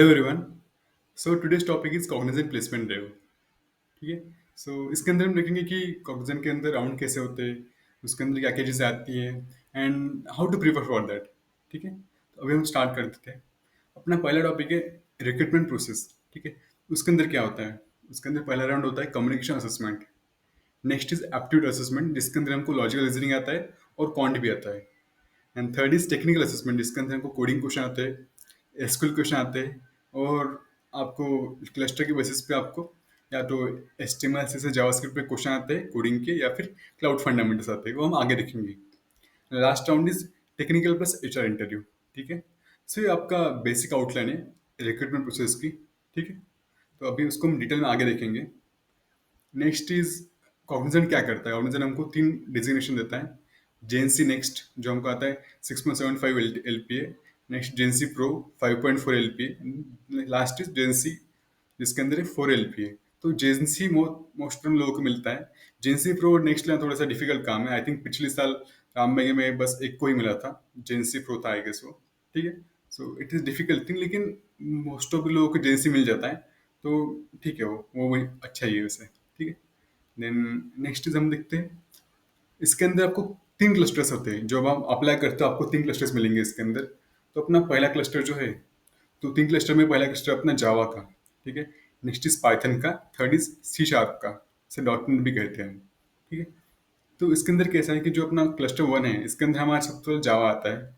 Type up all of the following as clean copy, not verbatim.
Hello everyone. So today's topic is Cognizant placement drive. ठीक है। सो इसके अंदर हम देखेंगे कि कॉग्निजेंट के अंदर राउंड कैसे होते हैं, उसके अंदर क्या क्या चीज़ें आती हैं and how to prepare for that. ठीक है। तो अभी हम स्टार्ट कर देते हैं। अपना पहला टॉपिक है रिक्रूटमेंट प्रोसेस। ठीक है। उसके अंदर क्या होता है? उसके अंदर पहला राउंड होता है communication assessment. Next is aptitude assessment, जिसके अंदर हमको लॉजिकल रीजनिंग आता है और क्वांट भी आता है। And third is technical assessment, जिसके अंदर हमको कोडिंग क्वेश्चन आते हैं, एसक्यूएल क्वेश्चन आते हैं, और आपको क्लस्टर के बेसिस पे आपको या तो एचटीएमएल से जावास्क्रिप्ट पे क्वेश्चन आते हैं कोडिंग के, या फिर क्लाउड फंडामेंटल्स आते हैं, वो हम आगे देखेंगे। Last round is technical plus HR interview. ठीक है। सो ये आपका बेसिक आउटलाइन है रिक्रूटमेंट प्रोसेस की। ठीक है। तो अभी उसको हम डिटेल में आगे देखेंगे। नेक्स्ट इज कॉग्निजेंट क्या करता है? कॉग्निजेंट हमको तीन डिजिग्नेशन देता है। जेएनसी नेक्स्ट जो हमको आता है 6.75 L P A. Next JNC pro 5.4 L P A. Last is JNC, जिसके अंदर है 4 एल पी ए। तो जेएनसी मोस्ट हम लोगों को मिलता है। जेएनसी प्रो नेक्स्ट लेना थोड़ा सा डिफिकल्ट काम है। आई थिंक पिछले साल रामबेगे में बस एक को ही मिला था, जेएनसी प्रो था आई गेस वो। ठीक है। So it is difficult thing, लेकिन मोस्ट ऑफ लोगों को जेएनसी मिल जाता है। तो ठीक है, वो वही अच्छा ही है वैसे। ठीक है। देन नेक्स्ट इज हम देखते हैं, इसके अंदर आपको तीन क्लस्टर्स होते हैं। जो अब आप अप्लाई करते हो आपको तीन क्लस्टर्स मिलेंगे इसके अंदर। तो अपना पहला क्लस्टर जो है, तो तीन क्लस्टर में पहला क्लस्टर अपना जावा का। ठीक है। नेक्स्ट इज पाइथन का, थर्ड इज सी शार्प का, इसे डॉट नेट भी कहते हैं। ठीक है। तो इसके अंदर कैसा है कि जो अपना क्लस्टर वन है, इसके अंदर हमारा सबसे पहले जावा आता है।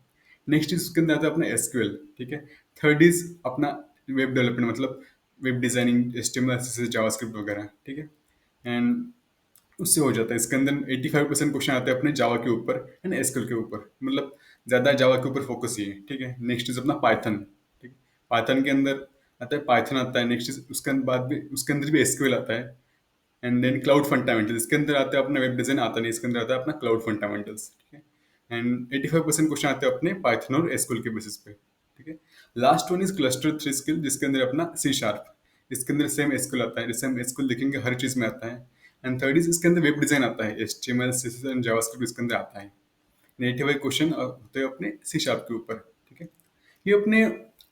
नेक्स्ट इज उसके अंदर आता है अपना एसक्यूएल। ठीक है। थर्ड इज अपना वेब डेवलपमेंट, मतलब web designing, HTML, CSS, JavaScript वगैरह। ठीक है। एंड उससे हो जाता है। इसके अंदर 85% क्वेश्चन आते हैं अपने जावा के ऊपर एंड एसक्यूएल के ऊपर, मतलब ज़्यादा जावा के ऊपर फोकस ही है। ठीक है। नेक्स्ट इज अपना पाइथन। ठीक है। पाइथन के अंदर आता है पाइथन आता है। नेक्स्ट इज उसके बाद भी उसके अंदर भी एसक्यूएल आता है। एंड देन क्लाउड फंडामेंटल्स, इसके अंदर आता है अपना वेब डिजाइन आता नहीं, इसके अंदर आता है अपना क्लाउड फंडामेंटल्स। ठीक है। एंड 85% क्वेश्चन आते हैं अपने पाइथन और एसक्यूएल के बेसिस पे। ठीक है। Last one is cluster three skill, जिसके अंदर अपना सी शार्प। इसके अंदर सेम एसक्यूएल आता है, जैसे हम एसक्यूएल देखेंगे हर चीज में आता है। एंड थर्ड इज इसके अंदर वेब डिजाइन आता है, H T M L, CSS and JavaScript इसके अंदर आता है। नेटिव क्वेश्चन होते हैं अपने सी शार्प के ऊपर। ठीक है। ये अपने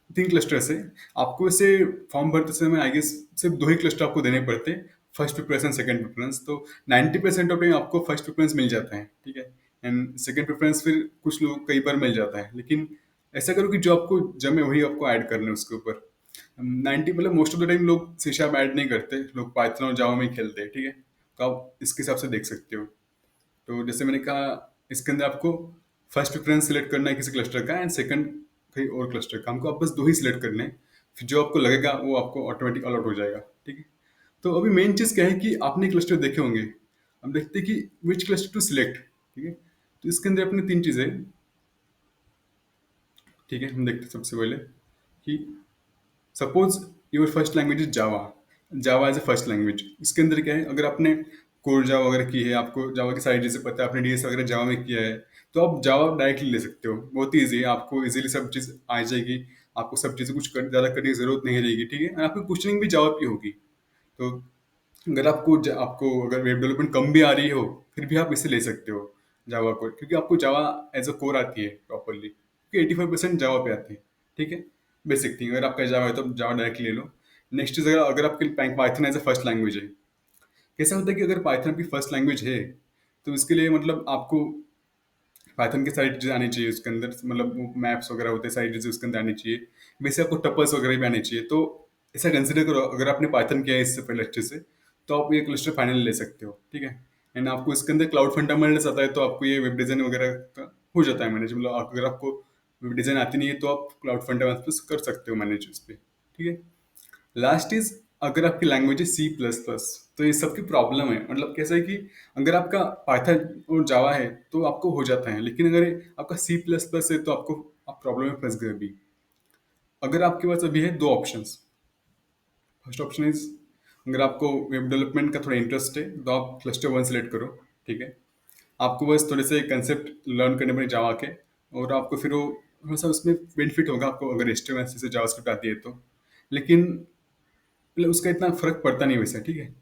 तीन क्लस्टर्स है। आपको इसे फॉर्म भरते समय आई गेस सिर्फ दो ही क्लस्टर आपको देने पड़ते हैं, फर्स्ट प्रेफरेंस सेकंड प्रेफरेंस। तो 90% ऑफ टाइम आपको फर्स्ट प्रेफरेंस मिल जाता है। ठीक है। एंड सेकंड प्रेफरेंस फिर कुछ लोग कई बार मिल जाता है, लेकिन ऐसा करो कि जो आपको जमे वही आपको ऐड करना है उसके ऊपर। 90 मतलब मोस्ट ऑफ द टाइम लोग सी शार्प ऐड नहीं करते, लोग पाइथन और जावा में ही खेलते हैं। ठीक है। तो आप इसके हिसाब से देख सकते हो। तो जैसे मैंने कहा, इसके अंदर आपको फर्स्ट प्रेफरेंस सिलेक्ट करना है किसी क्लस्टर का, एंड सेकंड कहीं और क्लस्टर का। हमको आप बस दो ही सिलेक्ट करने हैं, फिर जो आपको लगेगा वो आपको ऑटोमेटिक अलॉट हो जाएगा। ठीक है। तो अभी मेन चीज़ क्या है कि आपने क्लस्टर देखे होंगे। हम देखते हैं कि विच क्लस्टर टू सिलेक्ट। ठीक है। तो इसके अंदर अपने तीन चीज़ें हैं। ठीक है। हम देखते हैं सबसे पहले कि suppose your first language is Java. Java as a first language, इसके अंदर क्या है, अगर आपने कोर जावा वगैरह की है, आपको जावा की सारी चीज़ें पता है, आपने डीएस वगैरह जावा में किया है, तो आप जावा डायरेक्टली ले सकते हो। बहुत ईजी है, आपको इजीली सब चीज़ आ जाएगी। आपको सब चीज़ें कुछ ज़्यादा करने की जरूरत नहीं रहेगी। ठीक है। और आपकी क्वेश्चनिंग भी जावा की होगी। तो अगर आपको अगर वेब डेवलपमेंट कम भी आ रही हो, फिर भी आप इसे ले सकते हो जावा को, क्योंकि आपको जावा एज अ कोर आती है प्रॉपरली, क्योंकि 85% जावा पे आती है। ठीक है। बेसिक थिंग, अगर आपका जावा है तो जावा डायरेक्टली ले लो। नेक्स्ट इज, अगर अगर आपके Python as a first language है। कैसा होता है कि अगर पाइथन आपकी फर्स्ट लैंग्वेज है, तो इसके लिए मतलब आपको पाइथन की सारी चीज़ें आनी चाहिए उसके अंदर, मतलब मैप्स वगैरह होते हैं, सारी चीज़ें उसके अंदर आनी चाहिए। वैसे आपको टपल्स वगैरह भी आनी चाहिए। तो ऐसा कंसिडर करो, अगर आपने पाइथन किया है इससे पहले अच्छे से, तो आप ये क्लस्टर फाइनल ले सकते हो। ठीक है। एंड आपको इसके अंदर क्लाउड फंडामेंटल्स आता है, तो आपको ये वेब डिज़ाइन वगैरह का हो जाता है मैनेज। मतलब अगर आपको वेब डिज़ाइन आती नहीं है, तो आप क्लाउड फंडामेंटल्स कर सकते हो मैनेज उस पर। ठीक है। लास्ट इज, अगर आपकी लैंग्वेज है सी प्लस प्लस, तो ये सबकी प्रॉब्लम है। मतलब कैसा है कि अगर आपका पाइथन और जावा है तो आपको हो जाता है, लेकिन अगर आपका सी प्लस प्लस है तो आपको आप प्रॉब्लम में फंस गए अभी। अगर आपके पास अभी है दो ऑप्शंस। फर्स्ट ऑप्शन इज, अगर आपको वेब डेवलपमेंट का थोड़ा इंटरेस्ट है तो आप क्लस्टर वन सेलेक्ट करो। ठीक है। आपको बस थोड़े से कंसेप्ट लर्न करने पड़े जावा के, और आपको फिर वो थोड़ा सा उसमें बेनिफिट होगा आपको, अगर HTML से जावास्क्रिप्ट आती है तो। लेकिन मतलब उसका इतना फर्क पड़ता नहीं वैसे। ठीक है।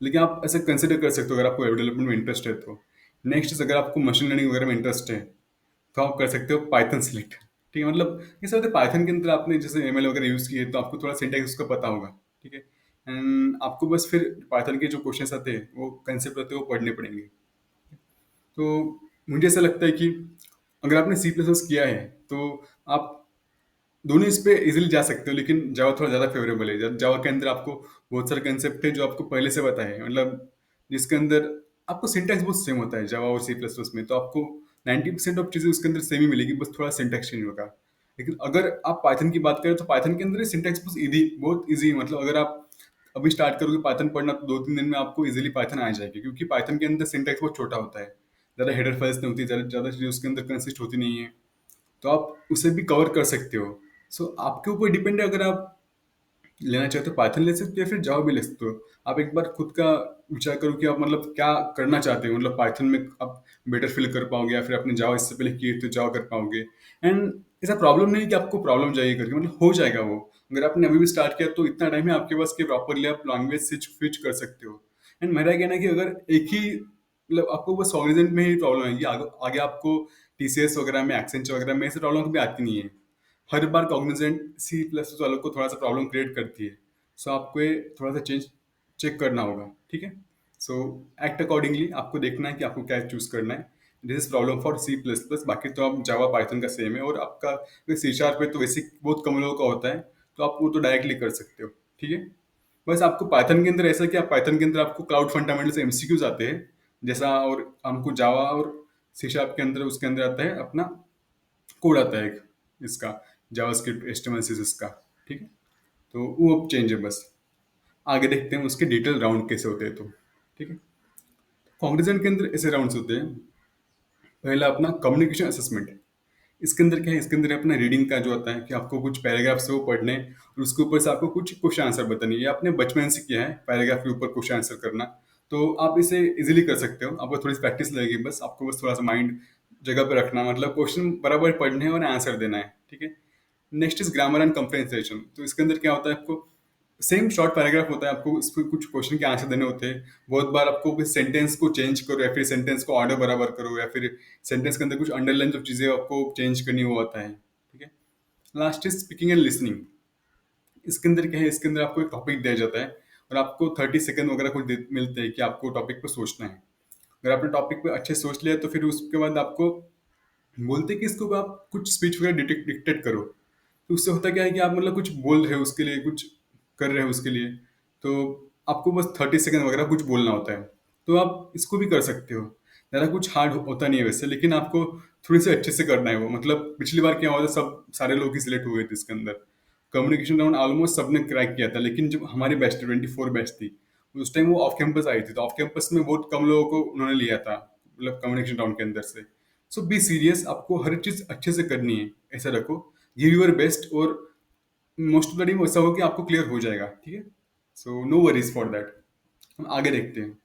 लेकिन आप ऐसे कंसिडर कर सकते हो अगर आपको वेब डेवलपमेंट में इंटरेस्ट है तो। नेक्स्ट अगर आपको मशीन लर्निंग वगैरह में इंटरेस्ट है, तो आप कर सकते हो पाइथन सिलेक्ट। ठीक है, मतलब ये सब होता है पाइथन के अंदर। आपने जैसे एमएल वगैरह यूज़ किए तो आपको थोड़ा सिंटैक्स उसका पता होगा, ठीक है। एंड आपको बस फिर पाइथन के जो क्वेश्चंस आते हैं, वो कंसेप्ट होते हैं, वो पढ़ने पड़ेंगे। तो मुझे ऐसा लगता है कि अगर आपने सी प्लस प्लस किया है तो आप दोनों इस पे इजीली जा सकते हो, लेकिन जावा थोड़ा ज़्यादा फेवरेबल है। जावा के अंदर आपको बहुत सारे कंसेप्ट है जो आपको पहले से पता है, मतलब जिसके अंदर आपको सिंटैक्स बहुत सेम होता है जावा और सी प्लस प्लस में। तो आपको 90% ऑफ चीज़ें उसके अंदर सेम ही मिलेगी, बस थोड़ा सिंटैक्स चेंज होगा। लेकिन अगर आप पाइथन की बात करें तो पाइथन के अंदर सिंटैक्स बहुत ईजी, मतलब अगर आप अभी स्टार्ट करोगे पाइथन पढ़ना तो 2-3 दिन में आपको इजीली पाइथन आ जाएगी, क्योंकि पाइथन के अंदर सिंटैक्स बहुत छोटा होता है। ज़्यादा हेडर फाइल्स नहीं होती, ज़्यादा ज़्यादा चीज़ें उसके अंदर कंसिस्ट होती नहीं है। तो आप उसे भी कवर कर सकते हो। सो आपके ऊपर डिपेंड है, अगर आप लेना चाहते हो पाइथन ले सकते हो या फिर जावा भी ले सकते हो। आप एक बार खुद का विचार करो कि आप मतलब क्या करना चाहते हो, मतलब पाइथन में आप बेटर फील कर पाओगे या फिर आपने जावा इससे पहले किए तो जावा कर पाओगे। एंड ऐसा प्रॉब्लम नहीं है कि आपको प्रॉब्लम जाएगी करके, मतलब हो जाएगा वो। अगर आपने अभी भी स्टार्ट किया तो इतना टाइम है आपके पास कि प्रॉपरली आप लैंग्वेज स्विच स्विच कर सकते हो। एंड मेरा कहना है कि अगर एक ही, मतलब आपको बस कॉग्निजेंट में ही प्रॉब्लम आएगी, आगे आपको टीसीएस वगैरह में, एक्सेंचर वगैरह में ऐसे प्रॉब्लम कभी आती नहीं है। हर बार कॉग्निजेंट सी प्लस वालों को थोड़ा सा प्रॉब्लम क्रिएट करती है। सो आपको ये थोड़ा सा चेंज चेक करना होगा, ठीक है। सो एक्ट अकॉर्डिंगली, आपको देखना है कि आपको क्या चूज करना है। This is problem for C plus plus, बाकी तो आप जावा पाइथन का सेम है। और आपका सी शार्प पे तो वैसे बहुत कम लोगों का होता है, तो आप वो तो डायरेक्टली कर सकते हो, ठीक है। बस आपको पाइथन के अंदर ऐसा कि आप पाइथन के अंदर आपको क्लाउड फंडामेंटल्स एमसीक्यूज आते हैं जैसा, और हमको जावा और सी शार्प के अंदर उसके अंदर आता है अपना कोड आता है एक इसका, जावास्क्रिप्ट एचटीएमएल सीएसएस का, ठीक है। तो वो अब चेंज है बस। आगे देखते हैं उसके डिटेल राउंड कैसे होते हैं, तो ठीक है। कॉन्ग्रेजेंट के अंदर ऐसे राउंड्स होते हैं। पहला अपना कम्युनिकेशन असेसमेंट। इसके अंदर क्या है, इसके अंदर अपना रीडिंग का जो होता है कि आपको कुछ पैराग्राफ्स है वो पढ़ने हैं, और उसके ऊपर से आपको कुछ क्वेश्चन आंसर बताने हैं। ये आपने बचपन से किया है, पैराग्राफ के ऊपर क्वेश्चन आंसर करना। तो आप इसे इजीली कर सकते हो, आपको थोड़ी प्रैक्टिस लगेगी बस। आपको बस थोड़ा सा माइंड जगह पे रखना, मतलब क्वेश्चन बराबर पढ़ने हैं और आंसर देना है, ठीक है। Next is grammar and comprehension. तो इसके अंदर क्या होता है, आपको सेम शॉर्ट पैराग्राफ होता है, आपको इस पे कुछ क्वेश्चन के आंसर देने होते हैं। बहुत बार आपको किस सेंटेंस को चेंज करो या फिर सेंटेंस को ऑर्डर बराबर करो, या फिर सेंटेंस के अंदर कुछ अंडरलाइन जो चीजें आपको चेंज करनी वो होता है, ठीक है। Last is speaking and listening. इसके अंदर क्या है, इसके अंदर आपको एक टॉपिक दिया जाता है और आपको 30 सेकंड वगैरह कुछ मिलते हैं कि आपको टॉपिक पे सोचना है। अगर आपने टॉपिक पे अच्छे से सोच लिया तो फिर उसके बाद आपको बोलते हैं कि इसको आप कुछ स्पीच वगैरह डिक्टेट करो। तो उससे होता क्या है कि आप मतलब कुछ बोल रहे हो उसके लिए, कुछ कर रहे हो उसके लिए, तो आपको बस 30 सेकंड वगैरह कुछ बोलना होता है। तो आप इसको भी कर सकते हो। ज़्यादा कुछ हार्ड होता नहीं है वैसे, लेकिन आपको थोड़ी सी अच्छे से करना है वो। मतलब पिछली बार क्या हुआ था, सब सारे लोग ही सिलेक्ट हुए थे इसके अंदर। कम्युनिकेशन राउंड ऑलमोस्ट सबने क्रैक किया था, लेकिन जब हमारी बैच थी 24 बैच थी, उस टाइम वो ऑफ कैंपस आई थी, तो ऑफ कैंपस में बहुत कम लोगों को उन्होंने लिया था, मतलब कम्युनिकेशन राउंड के अंदर से। सो बी सीरियस, आपको हर चीज़ अच्छे से करनी है, ऐसा रखो, गिव योर बेस्ट, और मोस्ट ऑफ द टाइम ऐसा हो कि आपको क्लियर हो जाएगा, ठीक है। So no worries for that. हम आगे देखते हैं।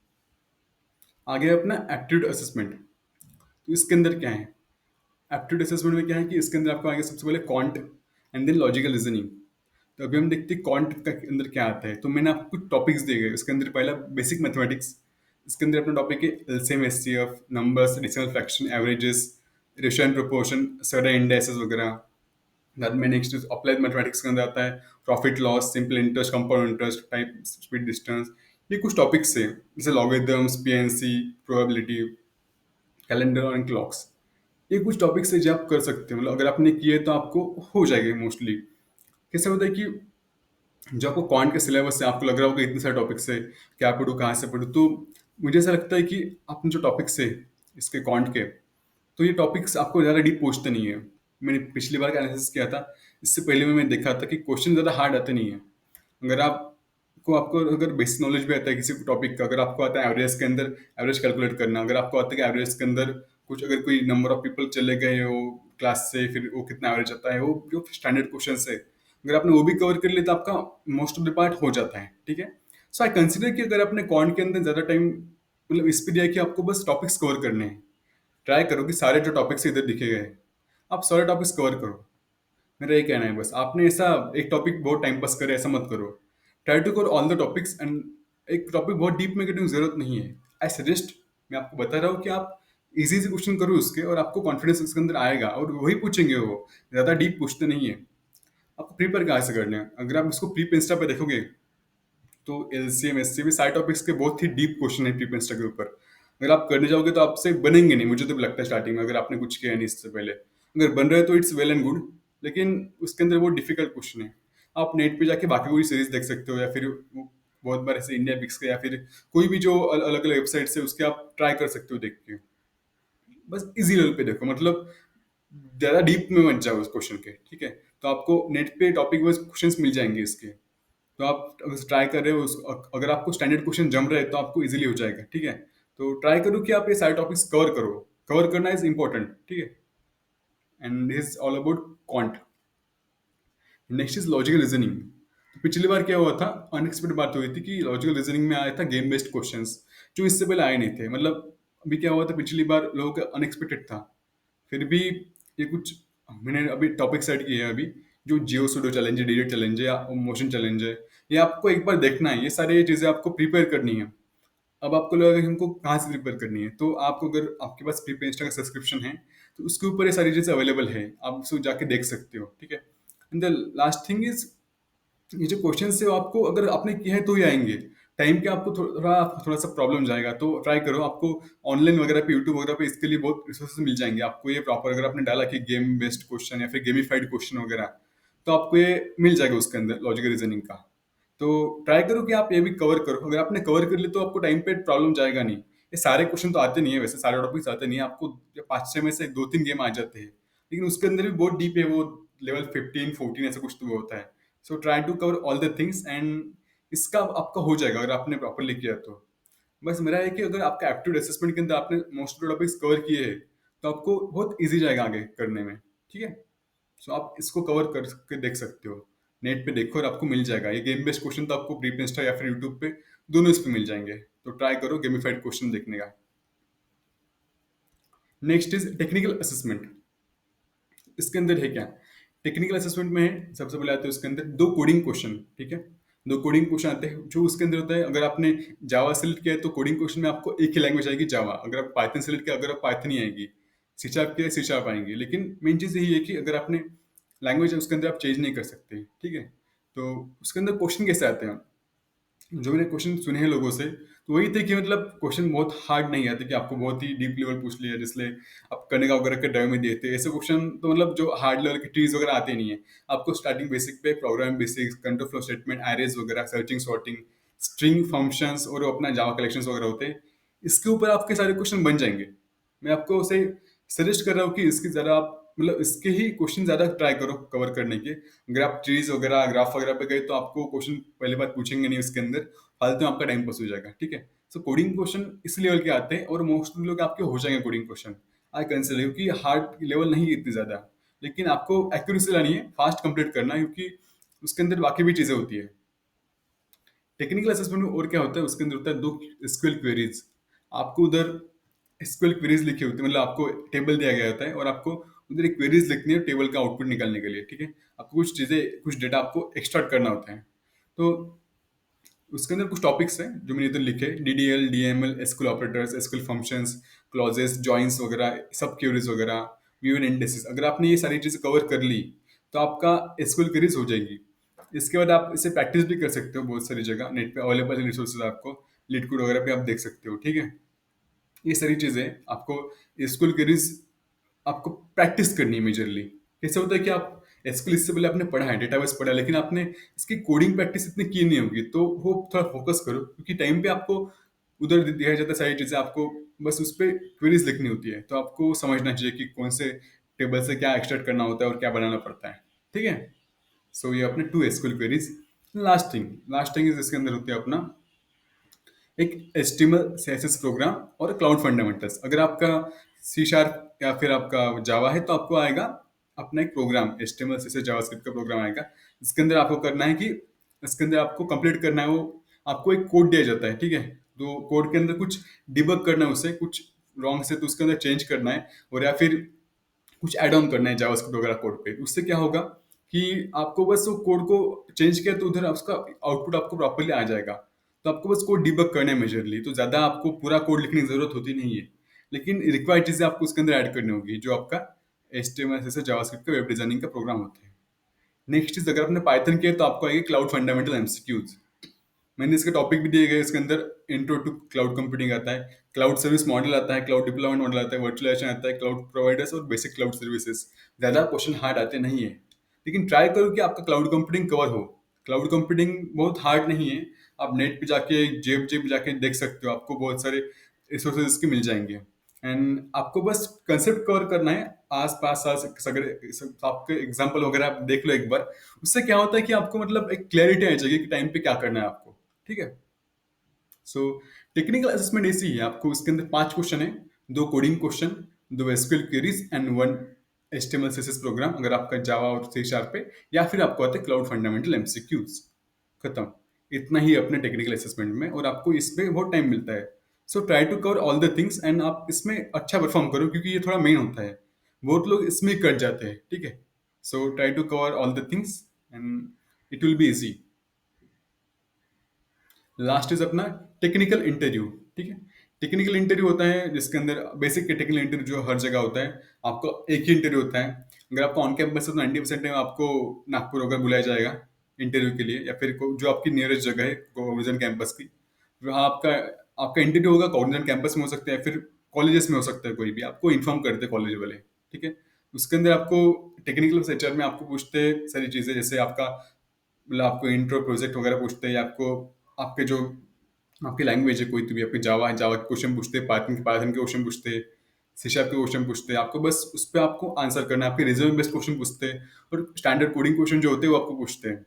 आगे है अपना एप्टीट्यूड असेसमेंट। तो इसके अंदर क्या है, एप्टीट्यूड असेसमेंट में क्या है कि इसके अंदर आपको आगे सबसे पहले quant and then logical reasoning. तो अभी हम देखते हैं क्वांट के अंदर क्या आता है। तो मैंने आपको कुछ टॉपिक्स दिए गए, उसके अंदर पहला बेसिक मैथमेटिक्स। इसके अंदर अपना टॉपिक है LCM HCF, numbers, decimal fraction, averages, ratio and proportion, sudden indexes वगैरह। बाद में नेक्स्ट अप्लाइड मैथमेटिक्स के अंदर आता है profit loss, simple interest, compound interest, time speed distance. ये कुछ टॉपिक्स है, जैसे logarithms, PNC, probability, calendar and clocks. ये कुछ टॉपिक्स है जो आप कर सकते हो, मतलब अगर आपने किए तो आपको हो जाएगा मोस्टली। कैसे होता है कि जो आपको क्वांट के सिलेबस से आपको लग रहा होगा इतने सारे टॉपिक्स है, क्या पढ़ूँ कहाँ से पढ़ूँ, तो मुझे ऐसा लगता है कि आपने जो टॉपिक्स है इसके क्वांट के, तो ये टॉपिक्स आपको ज़्यादा डीप पूछते नहीं है। मैंने पिछली बार का एनालिसिस किया था, इससे पहले में मैंने देखा था कि क्वेश्चन ज़्यादा हार्ड आते नहीं है। अगर आपको अगर बेसिक नॉलेज भी आता है किसी टॉपिक का, अगर आपको आता है एवरेज के अंदर एवरेज कैलकुलेट करना, अगर आपको आता है कि एवरेज के अंदर कुछ अगर कोई नंबर ऑफ पीपल चले गए हो क्लास से, फिर वो कितना एवरेज आता है, वो जो स्टैंडर्ड क्वेश्चन है, अगर आपने वो भी कवर कर लिया तो आपका मोस्ट ऑफ द पार्ट हो जाता है, ठीक है। सो आई कंसिडर कि अगर आपने क्वांट के अंदर ज़्यादा टाइम मतलब इस पे दिया है कि आपको बस टॉपिक्स कवर करने हैं, ट्राई करो कि सारे जो टॉपिक्स इधर दिखे गए आप सारे टॉपिक्स कवर करो। मेरा ये कहना है बस। आपने ऐसा एक टॉपिक बहुत टाइम पास करे ऐसा मत करो। Try to cover all the topics. And एक टॉपिक बहुत डीप में करने की जरूरत नहीं है। आई सजेस्ट, मैं आपको बता रहा हूँ कि आप इजी से क्वेश्चन करो उसके, और आपको कॉन्फिडेंस उसके अंदर आएगा, और वही पूछेंगे वो, ज़्यादा डीप पूछते नहीं है। आपको प्रिपेयर कहाँ से करना है? अगर आप इसको प्री इंस्टा पे देखोगे, तो एलसीएम एससीएम सारे टॉपिक्स के बहुत ही डीप क्वेश्चन है प्री इंस्टा के ऊपर। अगर आप करने जाओगे तो आपसे बनेंगे नहीं, मुझे तो लगता है स्टार्टिंग में, अगर आपने कुछ किया नहीं इससे पहले। अगर बन रहे हो तो इट्स वेल एंड गुड, लेकिन उसके अंदर वो डिफिकल्ट क्वेश्चन है। आप नेट पे जाके बाकी कोई सीरीज देख सकते हो, या फिर बहुत बार ऐसे इंडिया बिक्स के, या फिर कोई भी जो अलग अलग वेबसाइट से उसके आप ट्राई कर सकते हो देख के। बस इजी लेवल पे देखो, मतलब ज्यादा डीप में मत जाओ उस क्वेश्चन के, ठीक है? तो आपको नेट पे टॉपिक वाइज क्वेश्चंस मिल जाएंगे इसके। तो आप अगर ट्राई कर रहे हो अगर आपको स्टैंडर्ड क्वेश्चन जम रहे हैं तो आपको इजीली हो जाएगा, ठीक है? तो ट्राई करो कि आप ये सारे टॉपिक्स कवर करो। कवर करना इज इंपॉर्टेंट, ठीक है? And is all about quant. Next is logical reasoning. तो पिछली बार क्या हुआ था, अनएक्सपेक्टेड बात हुई थी कि लॉजिकल रीजनिंग में आया था गेम बेस्ड क्वेश्चंस, जो इससे पहले आए नहीं थे। मतलब अभी क्या हुआ था, पिछली बार लोगों का अनएक्सपेक्टेड था। फिर भी ये कुछ मैंने अभी टॉपिक सेट किए हैं अभी, जो जियो सुडो चैलेंज है, डीडी चैलेंज है, या मोशन चैलेंज है। ये आपको एक बार देखना है, ये सारी चीजें आपको प्रिपेयर करनी है। अब आपको लगेगा कि हमको कहाँ से प्रिपेयर करनी है, तो आपको अगर आपके पास प्रीपेड इंस्टा का सब्सक्रिप्शन है, तो उसके ऊपर ये सारी चीजें अवेलेबल है, आप उसको जाके देख सकते हो, ठीक है? And the last thing is, ये जो क्वेश्चन है वो आपको अगर आपने किया है तो ही आएंगे। टाइम के आपको थोड़ा थोड़ा सा प्रॉब्लम जाएगा, तो ट्राई करो। आपको ऑनलाइन वगैरह पे, यूट्यूब वगैरह पे इसके लिए बहुत रिसोर्सेज मिल जाएंगे आपको। ये प्रॉपर अगर आपने डाला कि गेम बेस्ड क्वेश्चन या फिर गेमिफाइड क्वेश्चन वगैरह, तो आपको ये मिल जाएगा उसके अंदर लॉजिकल रीजनिंग का। तो ट्राई करो कि आप ये भी कवर करो। अगर आपने कवर कर लिया तो आपको टाइम पे प्रॉब्लम जाएगा नहीं। ये सारे क्वेश्चन तो आते नहीं है, वैसे सारे टॉपिक्स आते नहीं है आपको। 5-6 में से 2-3 गेम आ जाते हैं, लेकिन उसके अंदर भी बहुत डीप है वो। लेवल 15-14 ऐसा कुछ तो वो होता है। So try to cover all the things, and इसका आपका हो जाएगा अगर आपने प्रॉपरली किया तो। बस मेरा है कि अगर आपका एप्टीट्यूड असेसमेंट के अंदर आपने मोस्ट ऑफ टॉपिक्स कवर किए हैं, तो आपको बहुत इजी जाएगा आगे करने में, ठीक है? सो आप इसको कवर करके देख सकते हो। नेट पे देखो और आपको मिल जाएगा। ये गेम बेस्ड क्वेश्चन तो आपको प्री इंस्टा या फिर यूट्यूब पे, दोनों इस पे मिल जाएंगे। तो ट्राई करो गेमिफाइड क्वेश्चन देखने का। Next is technical assessment. इसके अंदर है क्या, टेक्निकल असेसमेंट में है, सबसे पहले आते हैं उसके अंदर दो कोडिंग क्वेश्चन, ठीक है? दो कोडिंग क्वेश्चन आते हैं, जो उसके अंदर होता है, अगर आपने जावा सेलेक्ट किया है तो कोडिंग क्वेश्चन में आपको एक ही लैंग्वेज आएगी, जावा। अगर आप पाइथन सेलेक्ट किया, अगर आप पाइथन ही आएगी। सी शार्प किया, सी शार्प आएंगी। लेकिन मेन चीज़ यही है कि अगर आपने लैंग्वेज है उसके अंदर आप चेंज नहीं कर सकते, ठीक है? तो उसके अंदर क्वेश्चन कैसे आते हैं, जो मैंने क्वेश्चन सुने हैं लोगों से, तो वही थे कि मतलब क्वेश्चन बहुत हार्ड नहीं आते कि आपको बहुत ही डीप लेवल पूछ लिया, जिसलिए आप कनेगा वगैरह के डर में दिए थे ऐसे क्वेश्चन। तो मतलब जो हार्ड लेवल के ट्रीज वगैरह आते नहीं है। आपको स्टार्टिंग बेसिक पे program basics, control flow statement, arrays वगैरह, सर्चिंग, सॉर्टिंग, स्ट्रिंग फंक्शंस, और अपना जावा कलेक्शंस वगैरह होते हैं। इसके ऊपर आपके सारे क्वेश्चन बन जाएंगे। मैं आपको उसे सजेस्ट कर रहा हूँ कि इसकी ज़रा आप मतलब इसके ही क्वेश्चन ज़्यादा ट्राई करो कवर करने के। अगर आप ट्रीज वगैरह, ग्राफ वगैरह पे गए, तो आपको क्वेश्चन पहली बात पूछेंगे नहीं उसके अंदर, फालतू में आपका टाइम पास हो जाएगा, ठीक है? सो कोडिंग क्वेश्चन इस लेवल के आते हैं, और मोस्टली लोग आपके हो जाएंगे कोडिंग क्वेश्चन। आई कंसिडर, क्योंकि हार्ड लेवल नहीं है इतनी ज़्यादा। लेकिन आपको एक्यूरेसी लानी है, फास्ट कंप्लीट करना है, क्योंकि उसके अंदर बाकी भी चीज़ें होती है। टेक्निकल असेसमेंट में और क्या होता है, उसके अंदर होता है दो एसक्यूएल क्वेरीज। आपको उधर एसक्यूएल क्वेरीज लिखी होती है, मतलब आपको टेबल दिया गया होता है, और आपको उधर एक क्वेरीज लिखनी है टेबल का आउटपुट निकालने के लिए, ठीक है? आपको कुछ चीज़ें, कुछ डेटा आपको एक्सट्रैक्ट करना होता है। तो उसके अंदर कुछ टॉपिक्स हैं जो मैंने इधर लिखे, DDL, DML, SQL operators, SQL functions, clauses, joins वगैरह, सब क्वेरीज वगैरह, व्यू एंड इंडेक्सेस। अगर आपने ये सारी चीज़ें कवर कर ली, तो आपका एसक्यूएल क्वेरीज हो जाएगी। इसके बाद आप इसे प्रैक्टिस भी कर सकते हो बहुत सारी जगह, नेट पे अवेलेबल है रिसोर्सेज आपको। लीड कोड वगैरह पे आप देख सकते हो, ठीक है? ये सारी चीज़ें आपको एसक्यूएल क्वेरीज आपको प्रैक्टिस करनी है मेजरली। कैसे होता है कि आप एसक्यूएल इससे पहले आपने पढ़ा है, डेटाबेस पढ़ा है, लेकिन आपने इसकी कोडिंग प्रैक्टिस इतनी की नहीं होगी, तो वो थोड़ा फोकस करो, क्योंकि टाइम पे आपको उधर दिया जाता है सारी चीज़ें, आपको बस उस पर क्वेरीज लिखनी होती है। तो आपको समझना चाहिए कि कौन से टेबल से क्या एक्सट्रैक्ट करना होता है और क्या बनाना पड़ता है, ठीक है? सो ये अपने 2 SQL queries. Last thing is इसके अंदर होती है अपना एक HTML CSS प्रोग्राम और क्लाउड फंडामेंटल्स। अगर आपका सी शार्प या फिर आपका जावा है, तो आपको आएगा अपना एक प्रोग्राम HTML CSS जावास्क्रिप्ट का प्रोग्राम आएगा। इसके अंदर आपको करना है कि इसके अंदर आपको कंप्लीट करना है, वो आपको एक कोड दिया जाता है, ठीक है? तो कोड के अंदर कुछ डिबग करना है, उसे कुछ रॉन्ग से तो उसके अंदर चेंज करना है, और या फिर कुछ ऐड ऑन करना है जावास्क्रिप्ट वगैरह कोड पे। उससे क्या होगा कि आपको बस वो कोड को चेंज किया, तो उधर उसका आउटपुट आपको प्रॉपरली आ जाएगा। तो आपको बस कोड डिबग करना है मेजरली, तो ज़्यादा आपको पूरा कोड लिखने की ज़रूरत होती नहीं है। लेकिन रिक्वायर्ड चीज़ें आपको उसके अंदर ऐड करनी होगी, जो आपका HTML से जावास्क्रिप्ट का वेब डिज़ाइनिंग का प्रोग्राम होता है। नेक्स्ट चीज़, अगर आपने पाइथन किया तो आपको आएगी क्लाउड फंडामेंटल एमसीक्यूज। मैंने इसके टॉपिक भी दिए गए, इसके अंदर इंट्रो टू क्लाउड कंप्यूटिंग आता है, क्लाउड सर्विस मॉडल आता है, क्लाउड डिप्लॉयमेंट मॉडल आता है, वर्चुअलाइजेशन आता है, क्लाउड प्रोवाइडर्स और बेसिक क्लाउड सर्विसेज। ज़्यादा क्वेश्चन हार्ड आते नहीं है, लेकिन ट्राई करो कि आपका क्लाउड कंप्यूटिंग कवर हो। क्लाउड कंप्यूटिंग बहुत हार्ड नहीं है। आप नेट पे जाके जेब जेब जाके देख सकते हो, आपको बहुत सारे रिसोर्सेज इसके मिल जाएंगे। एंड आपको बस कंसेप्ट कवर करना है। आस पास अगर आपके एग्जाम्पल वगैरह आप देख लो एक बार, उससे क्या होता है कि आपको मतलब एक क्लैरिटी आ जाएगी कि टाइम पे क्या करना है आपको। ठीक है। सो टेक्निकल असेसमेंट ऐसी है, आपको इसके अंदर 5 क्वेश्चन है, 2 coding question, 2 SQL queries and 1 HTML CSS program, अगर आपका जावा और C# पे, या फिर आपको आते हैं क्लाउड फंडामेंटल एमसीक्यूज। खत्म। इतना ही अपने टेक्निकल असेसमेंट में, और आपको इसमें बहुत टाइम मिलता है। So try to cover all the things, and आप इसमें अच्छा परफॉर्म करो, क्योंकि ये थोड़ा मेन होता है। बहुत लोग इसमें कट जाते हैं। ठीक है। So try to cover all the things and it will be easy. Last is अपना टेक्निकल इंटरव्यू। ठीक है। टेक्निकल इंटरव्यू होता है जिसके अंदर बेसिक टेक्निकल इंटरव्यू जो हर जगह होता है, आपको एक ही इंटरव्यू होता है। अगर आपको ऑन कैंपस है तो 90% टाइम आपको नागपुर होकर बुलाया जाएगा इंटरव्यू के लिए, या फिर जो आपकी नियरेस्ट जगह है कॉग्निजेंट कैंपस की, वहाँ आपका आपका इंटरव्यू होगा। कॉग्निजेंट कैंपस में हो सकता है, फिर कॉलेजेस में हो सकता है, कोई भी आपको इन्फॉर्म करते हैं कॉलेज वाले। ठीक है। उसके अंदर आपको टेक्निकल एचआर में आपको पूछते हैं सारी चीज़ें, जैसे आपका मतलब आपको इंट्रो प्रोजेक्ट वगैरह पूछते हैं, या आपको आपके जो आपकी लैंग्वेज है कोई तो भी, आपकी जावा है, जावा के क्वेश्चन पूछते हैं, पाइथन के क्वेश्चन पूछते हैं, C# के क्वेश्चन पूछते हैं। आपको बस उस पर आपको आंसर करना है। आपके रिज्यूमे बेस्ड क्वेश्चन पूछते हैं, और स्टैंडर्ड कोडिंग क्वेश्चन जो होते हैं वो आपको पूछते हैं।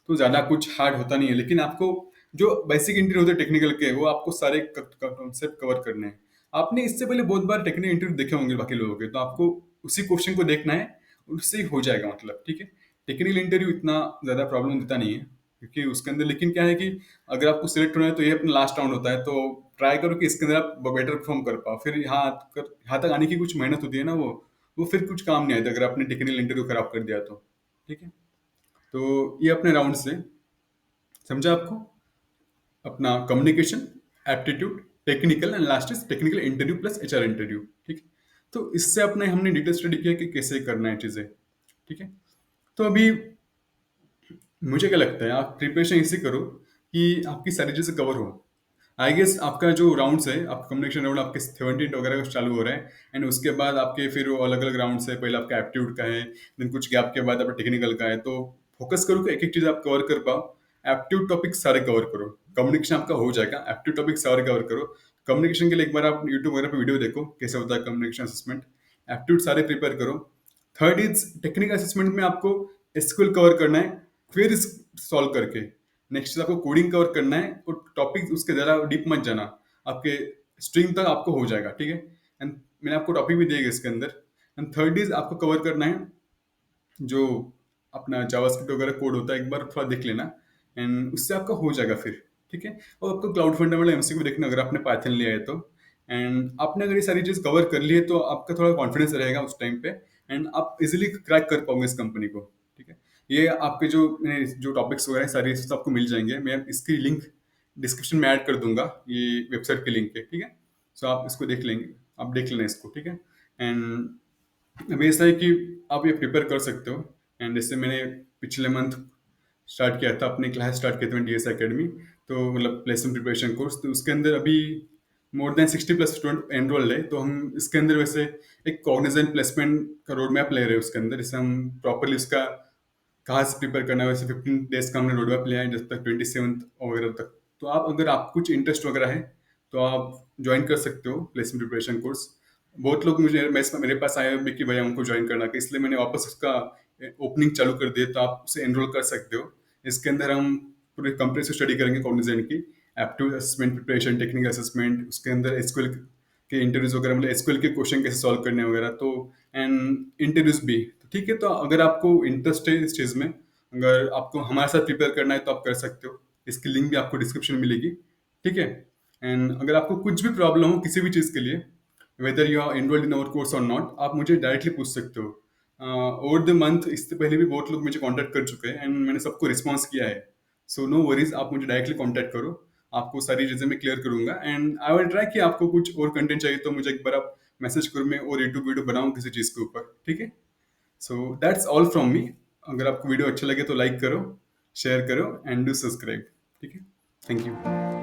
तो ज़्यादा कुछ हार्ड होता नहीं है, लेकिन आपको जो बेसिक इंटरव्यू होते हैं टेक्निकल के, वो आपको सारे कॉन्सेप्ट कवर करने हैं। आपने इससे पहले बहुत बार टेक्निकल इंटरव्यू देखे होंगे बाकी लोगों के, तो आपको उसी क्वेश्चन को देखना है, उससे ही हो जाएगा मतलब। ठीक है। टेक्निकल इंटरव्यू इतना ज़्यादा प्रॉब्लम देता नहीं है, क्योंकि उसके अंदर लेकिन क्या है कि अगर आपको सिलेक्ट होना है तो ये अपना लास्ट राउंड होता है, तो ट्राई करो कि इसके अंदर आप बेटर परफॉर्म कर पाओ। फिर यहाँ तक आने की कुछ मेहनत होती है ना, वो फिर कुछ काम नहीं आता अगर आपने टेक्निकल इंटरव्यू खराब कर दिया तो। ठीक है। तो ये अपने राउंड से समझा आपको, अपना communication, aptitude, technical, and last is technical interview plus HR interview. ठीक है। तो इससे अपने हमने डिटेल स्टडी किया कि कैसे करना है चीज़ें। ठीक है। तो अभी मुझे क्या लगता है, आप प्रिपरेशन इसी करो कि आपकी सारी चीज़ें कवर हो। आई गेस आपका जो राउंड्स है, आपका कम्युनिकेशन राउंड आपके 17 वगैरह का चालू हो रहा है, एंड उसके बाद आपके फिर अलग अलग राउंड्स है। पहले आपका एप्टीट्यूड का है, देन कुछ गैप के बाद आपका टेक्निकल का है। तो फोकस करो कि एक एक चीज़ आप कवर कर पाओ। एप्टीट्यूड टॉपिक सारे कवर करो, कम्युनिकेशन आपका हो जाएगा। एप्टीट्यूड टॉपिक सारे कवर करो। कम्युनिकेशन के लिए एक बार आप यूट्यूब वगैरह पे वीडियो देखो कैसे होता है कम्युनिकेशन असेसमेंट। एप्टीट्यूड सारे प्रिपेयर करो। थर्ड इज टेक्निकल असेसमेंट में आपको SQL कवर करना है, क्वेरीज सॉल्व करके। नेक्स्ट आपको कोडिंग कवर करना है, और टॉपिक उसके ज़्यादा डीप मत जाना, आपके स्ट्रिंग तक आपको हो जाएगा। ठीक है। एंड मैंने आपको टॉपिक भी दिएगा इसके अंदर। एंड थर्ड इज आपको कवर करना है जो अपना जावास्क्रिप्ट वगैरह कोड होता है, एक बार थोड़ा देख लेना, एंड उससे आपका हो जाएगा फिर। ठीक है। और आपको क्लाउड फंडामेंटल MCQ देखना, अगर आपने पाइथन लिया है तो। एंड आपने अगर ये सारी चीज़ कवर कर ली है तो आपका थोड़ा कॉन्फिडेंस रहेगा उस टाइम पे, एंड आप इजिली क्रैक कर पाओगे इस कंपनी को। ठीक है। ये आपके जो मैंने जो टॉपिक्स वगैरह हैं सारे सब आपको मिल जाएंगे। मैं इसकी लिंक डिस्क्रिप्शन में ऐड कर दूंगा, ये वेबसाइट की लिंक है। ठीक है। सो आप इसको देख लेंगे, आप देख लेना इसको। ठीक है। एंड अभी ऐसा है कि आप ये प्रिपेयर कर सकते हो। एंड जैसे मैंने पिछले मंथ स्टार्ट किया था, अपनी क्लास स्टार्ट किया था DS एकेडमी, तो मतलब प्लेसमेंट प्रिपरेशन कोर्स, तो उसके अंदर अभी मोर देन 60+ स्टूडेंट एनरोल्ड है। तो हम इसके अंदर वैसे एक कॉग्निजेंट प्लेसमेंट का रोड मैप ले रहे हैं उसके अंदर, जिससे हम प्रॉपरली उसका कहाँ से प्रिपेयर करना है। वैसे 15 डेज का हमने रोड मैप लिया है, जब तक 27 वगैरह तक। तो आप अगर आप कुछ इंटरेस्ट वगैरह है तो आप ज्वाइन कर सकते हो प्लेसमेंट प्रिपरेशन कोर्स। बहुत लोग मेरे पास आए हैं कि भैया हमको ज्वाइन करना है, इसलिए मैंने वापस उसका ओपनिंग चालू कर दिया, तो आप उसे एनरोल कर सकते हो। इसके अंदर हम पूरे कंप्रेसिव स्टडी करेंगे कॉग्निजेंट की, aptitude assessment preparation, technical assessment, उसके अंदर SQL के इंटरव्यूज वगैरह, मतलब SQL के क्वेश्चन कैसे सॉल्व करने वगैरह, तो एंड इंटरव्यूज भी। तो ठीक है। तो अगर आपको इंटरेस्ट है इस चीज़ में, अगर आपको हमारे साथ प्रिपेयर करना है तो आप कर सकते हो। इसकी लिंक भी आपको डिस्क्रिप्शन में मिलेगी। ठीक है। एंड अगर आपको कुछ भी प्रॉब्लम हो किसी भी चीज़ के लिए, whether you are enrolled in our course और नॉट, आप मुझे डायरेक्टली पूछ सकते हो। ओवर द मंथ इससे पहले भी बहुत लोग मुझे कांटेक्ट कर चुके हैं, एंड मैंने सबको रिस्पॉन्स किया है। सो नो वरीज, आप मुझे डायरेक्टली कांटेक्ट करो। आपको सारी चीज़ें मैं क्लियर करूंगा, एंड आई विल ट्राई कि आपको कुछ और कंटेंट चाहिए तो मुझे एक बार आप मैसेज करो, मैं और यूट्यूब वीडियो बनाऊँ किसी चीज़ के ऊपर, ठीक है? So that's all from me. अगर आपको वीडियो अच्छा लगे तो लाइक करो, शेयर करो एंड डू सब्सक्राइब, ठीक है? Thank you.